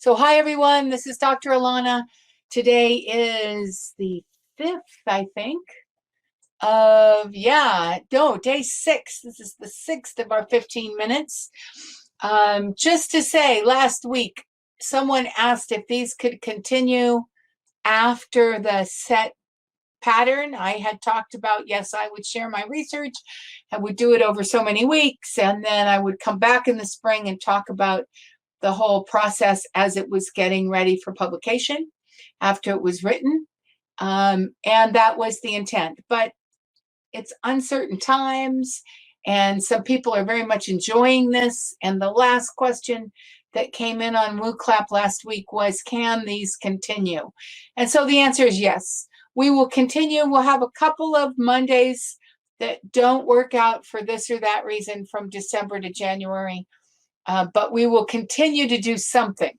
So hi everyone, this is Dr. Alana. Today is the 5th, I think, day 6. This is the 6th of our 15 minutes. Just to say, last week, someone asked if these could continue after the set pattern. I had talked about, yes, I would share my research. I would do it over so many weeks, and then I would come back in the spring and talk about the whole process as it was getting ready for publication after it was written. And that was the intent. But it's uncertain times, and some people are very much enjoying this. And the last question that came in on WooClap last week was, can these continue? And so the answer is yes. We will continue. We'll have a couple of Mondays that don't work out for this or that reason from December to January. But we will continue to do something.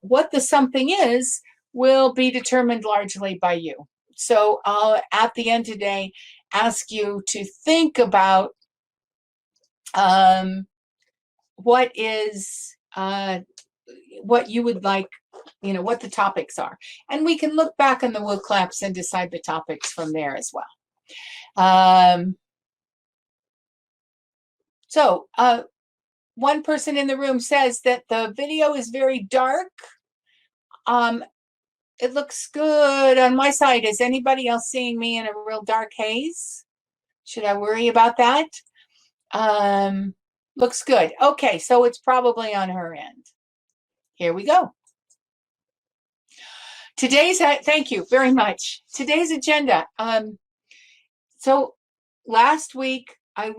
What the something is will be determined largely by you. So I'll, at the end today, ask you to think about what you would like, what the topics are. And we can look back on the WooClaps and decide the topics from there as well. One person in the room says that the video is very dark. It looks good on my side. Is anybody else seeing me in a real dark haze? Should I worry about that? Looks good. Okay, so it's probably on her end. Here we go. Thank you very much. Today's agenda. So last week I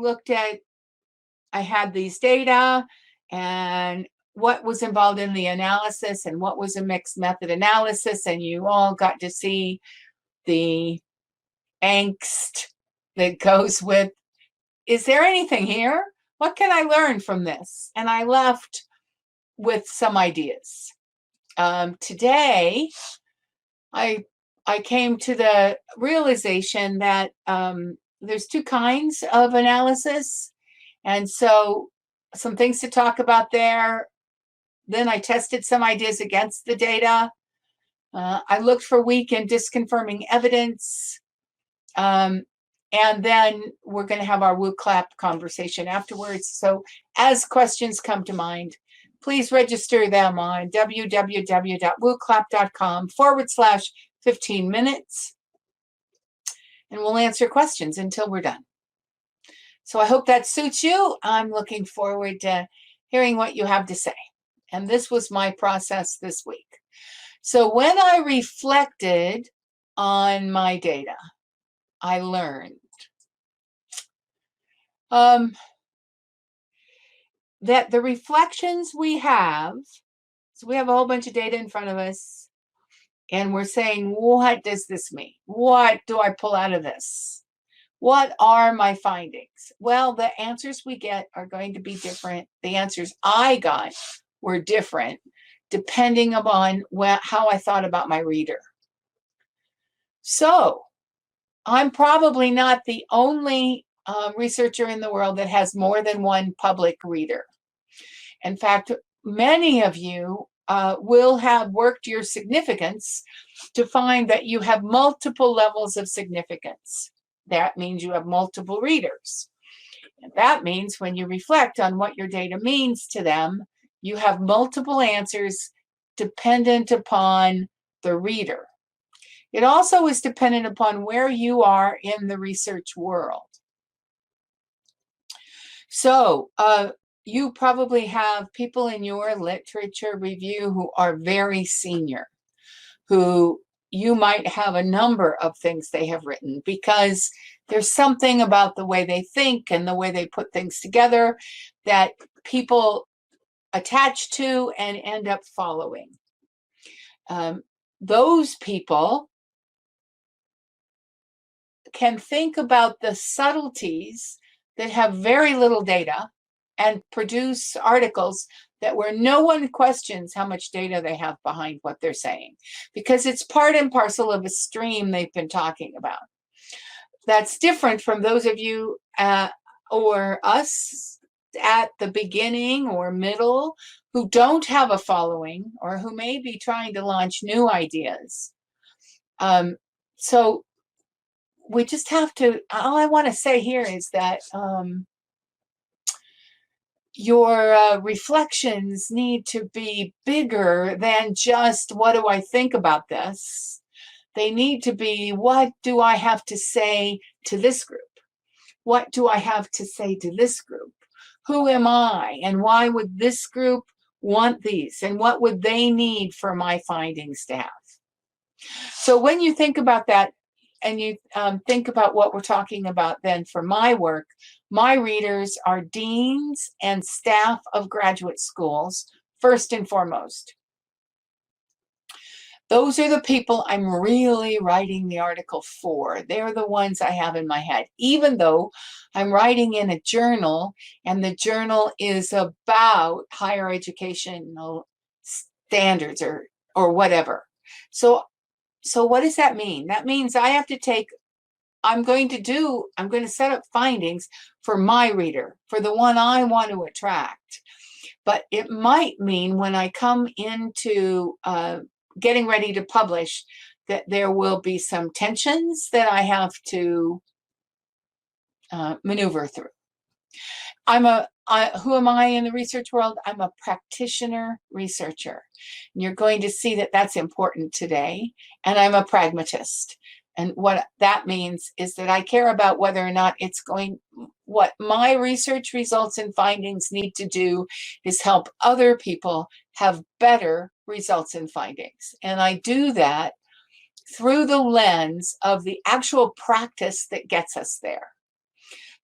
had these data and what was involved in the analysis and what was a mixed method analysis, and you all got to see the angst that goes with, is there anything here? What can I learn from this? And I left with some ideas. Today, I came to the realization that there's two kinds of analysis. And so some things to talk about there. Then I tested some ideas against the data. I looked for weak and disconfirming evidence. And then we're going to have our WooClap conversation afterwards. So as questions come to mind, please register them on www.wooclap.com/15 minutes. And we'll answer questions until we're done. So I hope that suits you. I'm looking forward to hearing what you have to say. And this was my process this week. So when I reflected on my data, I learned that the reflections we have, so we have a whole bunch of data in front of us, and we're saying, what does this mean? What do I pull out of this? What are my findings? Well, the answers we get are going to be different. The answers I got were different depending upon how I thought about my reader. So I'm probably not the only researcher in the world that has more than one public reader. In fact, many of you will have worked your significance to find that you have multiple levels of significance. That means you have multiple readers. And that means when you reflect on what your data means to them, you have multiple answers dependent upon the reader. It also is dependent upon where you are in the research world. So you probably have people in your literature review who are very senior, who you might have a number of things they have written because there's something about the way they think and the way they put things together that people attach to and end up following. Those people can think about the subtleties that have very little data and produce articles that where no one questions how much data they have behind what they're saying, because it's part and parcel of a stream they've been talking about. That's different from those of you or us at the beginning or middle who don't have a following or who may be trying to launch new ideas. So we just have to, all I want to say here is that your reflections need to be bigger than just, what do I think about this? They need to be, what do I have to say to this group? What do I have to say to this group? Who am I? And why would this group want these? And what would they need for my findings to have? So when you think about that, and you think about what we're talking about then for my work, my readers are deans and staff of graduate schools, first and foremost. Those are the people I'm really writing the article for. They're the ones I have in my head, even though I'm writing in a journal, and the journal is about higher educational standards or whatever. So what does that mean? That means I have to take, I'm going to set up findings for my reader, for the one I want to attract. But it might mean when I come into getting ready to publish that there will be some tensions that I have to maneuver through. Who am I in the research world? I'm a practitioner researcher. And you're going to see that that's important today. And I'm a pragmatist. And what that means is that I care about whether or not what my research results and findings need to do is help other people have better results and findings. And I do that through the lens of the actual practice that gets us there.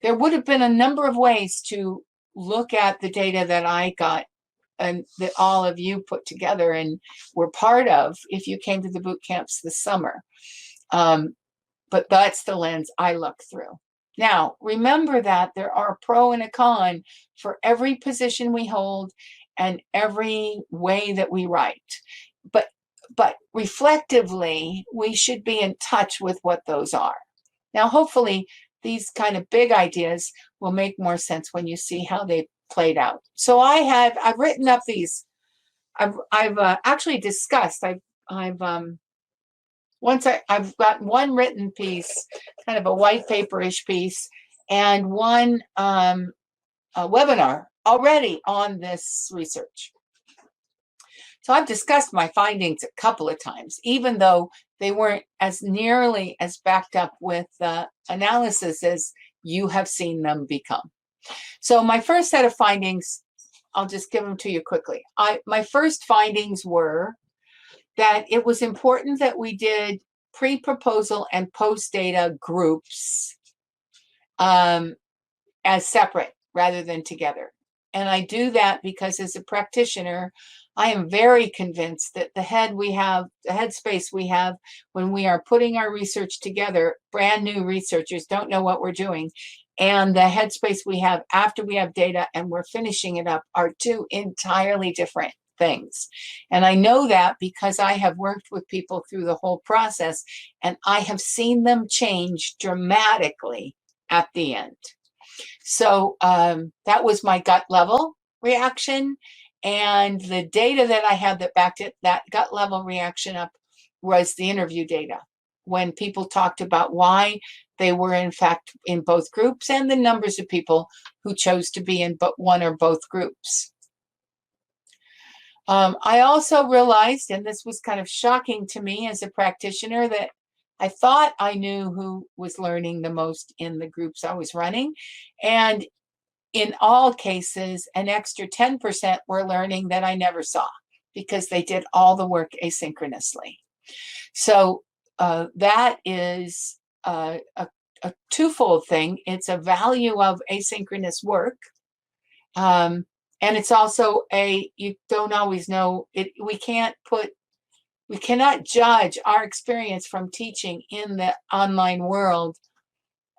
There would have been a number of ways to look at the data that I got and that all of you put together and were part of if you came to the boot camps this summer. But that's the lens I look through. Now, remember that there are a pro and a con for every position we hold and every way that we write. But reflectively, we should be in touch with what those are. Now, hopefully, these kind of big ideas will make more sense when you see how they played out. So I've written up these. I've actually discussed. I've got one written piece, kind of a white paperish piece, and one webinar already on this research. So I've discussed my findings a couple of times, even though they weren't as nearly as backed up with analysis as you have seen them become. So my first set of findings, I'll just give them to you quickly. My first findings were that it was important that we did pre-proposal and post-data groups as separate rather than together. And I do that because as a practitioner, I am very convinced that the headspace we have when we are putting our research together, brand new researchers don't know what we're doing, and the headspace we have after we have data and we're finishing it up are two entirely different things. And I know that because I have worked with people through the whole process, and I have seen them change dramatically at the end. So that was my gut level reaction. And the data that I had that backed it, that gut level reaction up, was the interview data. When people talked about why they were in fact in both groups and the numbers of people who chose to be in one or both groups. I also realized, and this was kind of shocking to me as a practitioner, that I thought I knew who was learning the most in the groups I was running. And in all cases, an extra 10% were learning that I never saw because they did all the work asynchronously. So that is a twofold thing. It's a value of asynchronous work. And it's also you don't always know it. We cannot judge our experience from teaching in the online world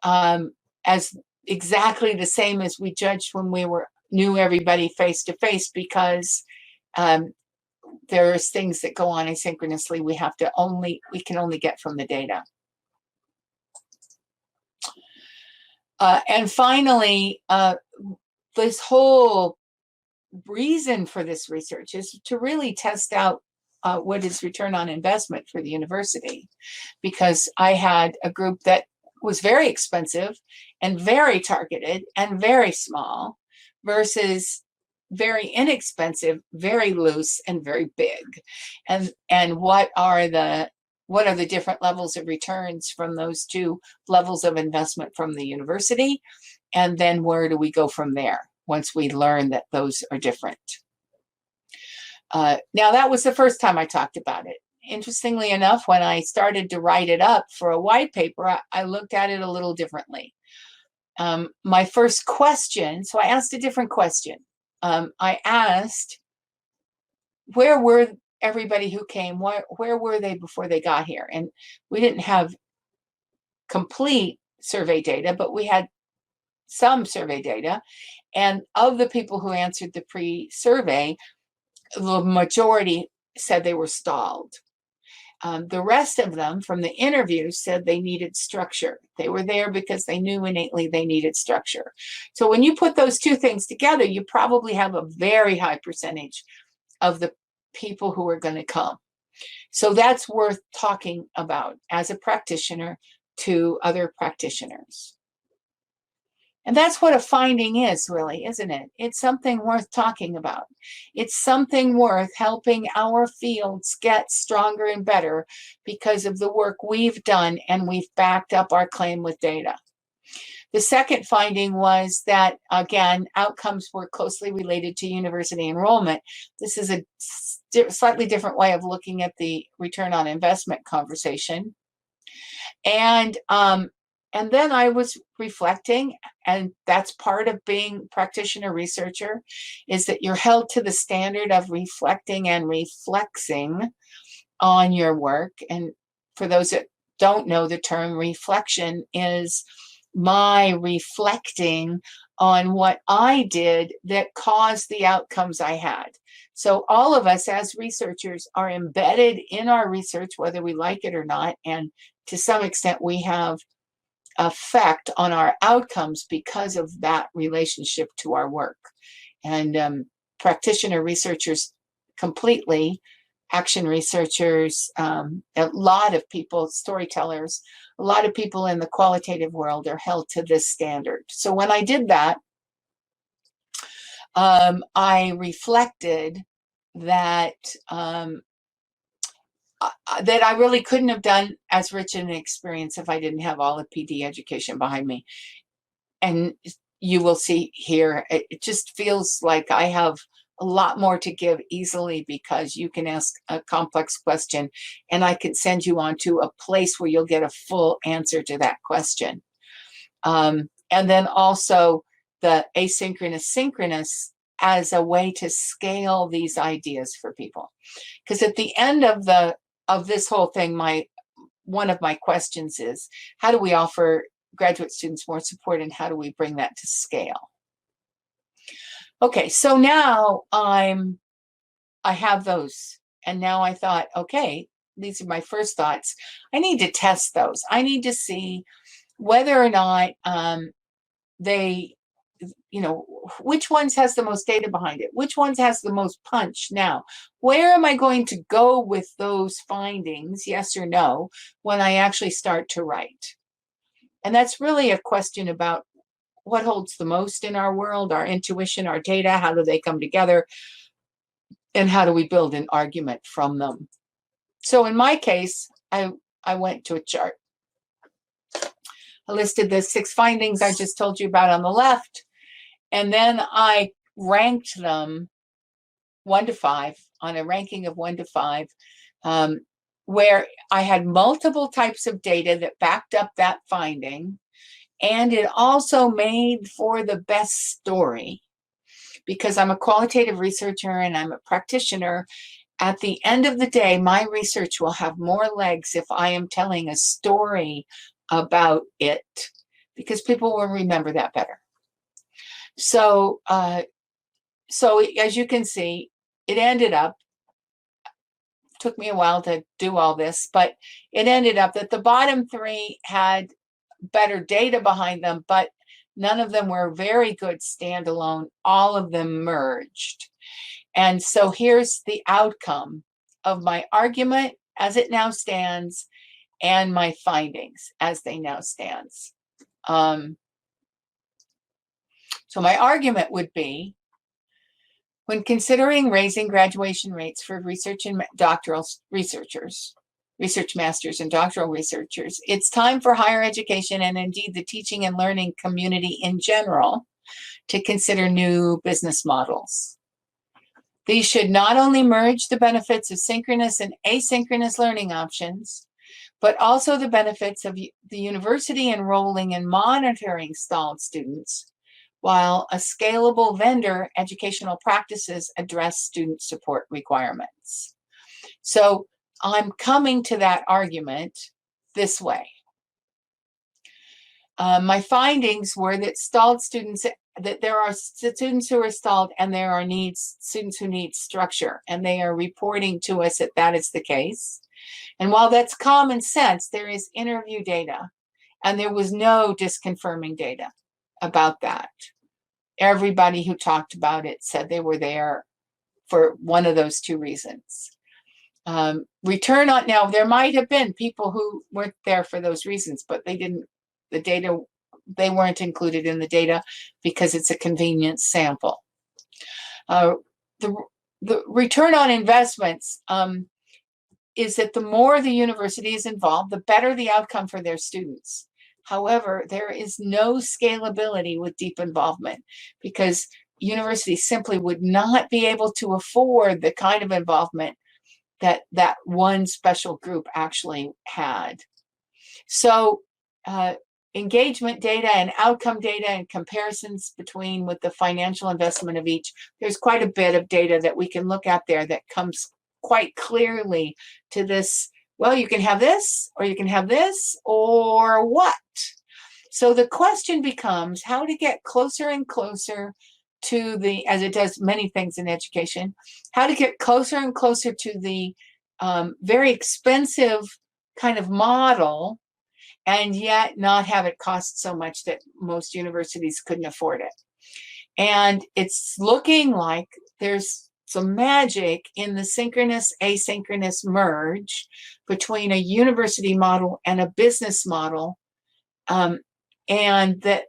as exactly the same as we judged when we knew everybody face to face, because there's things that go on asynchronously we can only get from the data. And finally, this whole reason for this research is to really test out what is return on investment for the university, because I had a group that was very expensive and very targeted and very small versus very inexpensive, very loose, and very big. And what are the different levels of returns from those two levels of investment from the university? And then where do we go from there once we learn that those are different? Now, that was the first time I talked about it. Interestingly enough, when I started to write it up for a white paper, I looked at it a little differently. My first question, so I asked a different question. I asked, where were everybody who came? Where were they before they got here? And we didn't have complete survey data, but we had some survey data. And of the people who answered the pre-survey, the majority said they were stalled. The rest of them from the interview said they needed structure. They were there because they knew innately they needed structure. So when you put those two things together, you probably have a very high percentage of the people who are going to come. So that's worth talking about as a practitioner to other practitioners. And that's what a finding is, really, isn't it? It's something worth talking about. It's something worth helping our fields get stronger and better because of the work we've done, and we've backed up our claim with data. The second finding was that, again, outcomes were closely related to university enrollment. This is a slightly different way of looking at the return on investment conversation. And then I was reflecting, and that's part of being practitioner researcher, is that you're held to the standard of reflecting and reflexing on your work. And for those that don't know the term, reflection is my reflecting on what I did that caused the outcomes I had. So all of us as researchers are embedded in our research, whether we like it or not, and to some extent we have effect on our outcomes because of that relationship to our work. And practitioner researchers completely, action researchers, a lot of people, storytellers, a lot of people in the qualitative world are held to this standard. So when I did that, I reflected that that I really couldn't have done as rich an experience if I didn't have all the PD education behind me. And you will see here, it just feels like I have a lot more to give easily because you can ask a complex question and I can send you on to a place where you'll get a full answer to that question. And then also the asynchronous, synchronous as a way to scale these ideas for people. Because at the end of this whole thing, one of my questions is, how do we offer graduate students more support, and how do we bring that to scale? Okay, so now I have those, and now I thought, okay, these are my first thoughts. I need to test those. I need to see whether or not they, which ones has the most data behind it? Which ones has the most punch now? Where am I going to go with those findings, yes or no, when I actually start to write? And that's really a question about what holds the most in our world, our intuition, our data, how do they come together, and how do we build an argument from them? So in my case, I went to a chart. I listed the 6 findings I just told you about on the left, and then I ranked them 1 to 5 on a ranking of 1 to 5, where I had multiple types of data that backed up that finding, and it also made for the best story. Because I'm a qualitative researcher and I'm a practitioner, at the end of the day, my research will have more legs if I am telling a story about it, because people will remember that better. So, as you can see, it ended up, took me a while to do all this, but it ended up that the bottom 3 had better data behind them, but None of them were very good standalone. All of them merged. And so here's the outcome of my argument as it now stands and my findings as they now stands. So my argument would be, when considering raising graduation rates for research and doctoral researchers, research masters and doctoral researchers, it's time for higher education and indeed the teaching and learning community in general to consider new business models. These should not only merge the benefits of synchronous and asynchronous learning options, but also the benefits of the university enrolling and monitoring stalled students, while a scalable vendor educational practices address student support requirements. So I'm coming to that argument this way. My findings were that stalled students, that there are students who are stalled and there are students who need structure, and they are reporting to us that that is the case. And while that's common sense, there is interview data, and there was no disconfirming data about that. Everybody who talked about it said they were there for one of those two reasons. Return on, now there might have been people who weren't there for those reasons, but they didn't, the data, they weren't included in the data because it's a convenient sample. The return on investments is that the more the university is involved, the better the outcome for their students. However, there is no scalability with deep involvement because universities simply would not be able to afford the kind of involvement that that one special group actually had. So engagement data and outcome data and comparisons between with the financial investment of each, there's quite a bit of data that we can look at there that comes quite clearly to this. Well, you can have this, or you can have this, or what? So the question becomes how to get closer and closer to the, as it does many things in education, how to get closer and closer to the very expensive kind of model, and yet not have it cost so much that most universities couldn't afford it. And it's looking like there's some magic in the synchronous asynchronous merge between a university model and a business model, and that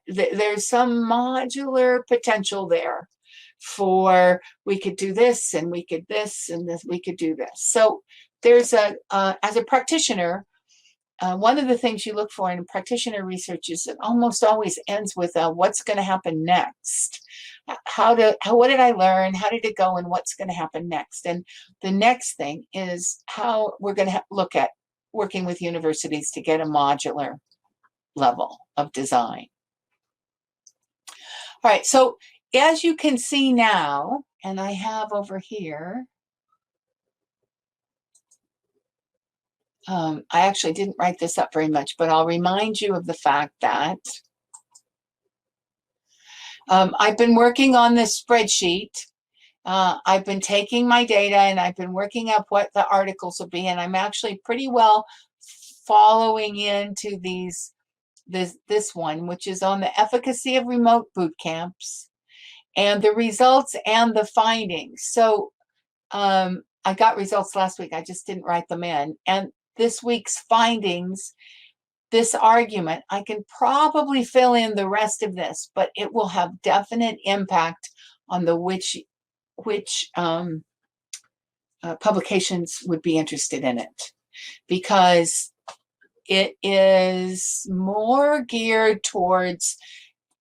there's some modular potential there for we could do this and we could this and this, we could do this. So there's a as a practitioner, one of the things you look for in practitioner research is it almost always ends with what's going to happen next. What did I learn? How did it go? And what's going to happen next? And the next thing is how we're going to look at working with universities to get a modular level of design. All right, so as you can see now, and I have over here, I actually didn't write this up very much, but I'll remind you of the fact that I've been working on this spreadsheet. I've been taking my data and I've been working up what the articles will be, and I'm actually pretty well following into this one, which is on the efficacy of remote boot camps and the results and the findings. So I got results last week. I just didn't write them in. And this week's findings, this argument, I can probably fill in the rest of this, but it will have definite impact on the which publications would be interested in it, because it is more geared towards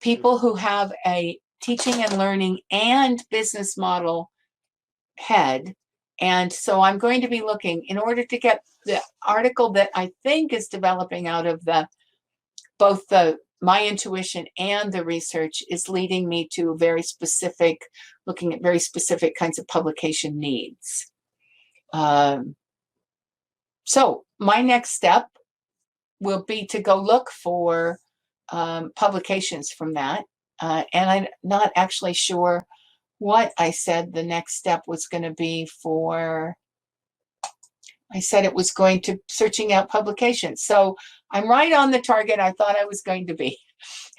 people who have a teaching and learning and business model head. And so I'm going to be looking, in order to get the article that I think is developing out of both my intuition and the research is leading me to very specific, looking at very specific kinds of publication needs. So my next step will be to go look for publications from that. And I'm not actually sure what I said the next step was going to be for. I said it was going to searching out publications. So I'm right on the target I thought I was going to be.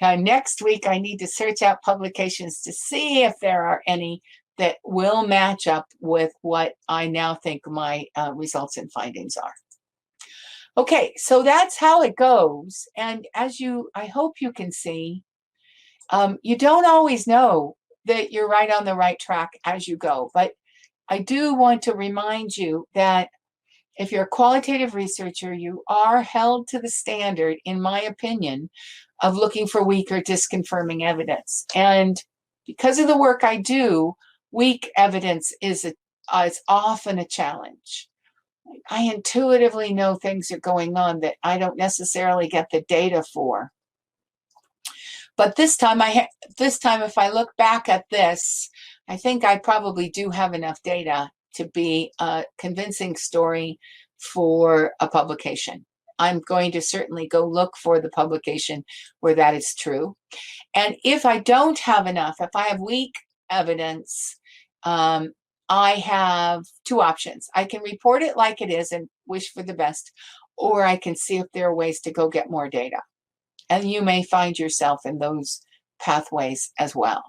Next week, I need to search out publications to see if there are any that will match up with what I now think my results and findings are. Okay, so that's how it goes. And as I hope you can see, you don't always know that you're right on the right track as you go. But I do want to remind you that if you're a qualitative researcher, you are held to the standard, in my opinion, of looking for weak or disconfirming evidence. And because of the work I do, weak evidence is often a challenge. I intuitively know things are going on that I don't necessarily get the data for. But this time, if I look back at this, I think I probably do have enough data to be a convincing story for a publication. I'm going to certainly go look for the publication where that is true. And if I don't have enough, if I have weak evidence, I have two options. I can report it like it is and wish for the best, or I can see if there are ways to go get more data. And you may find yourself in those pathways as well.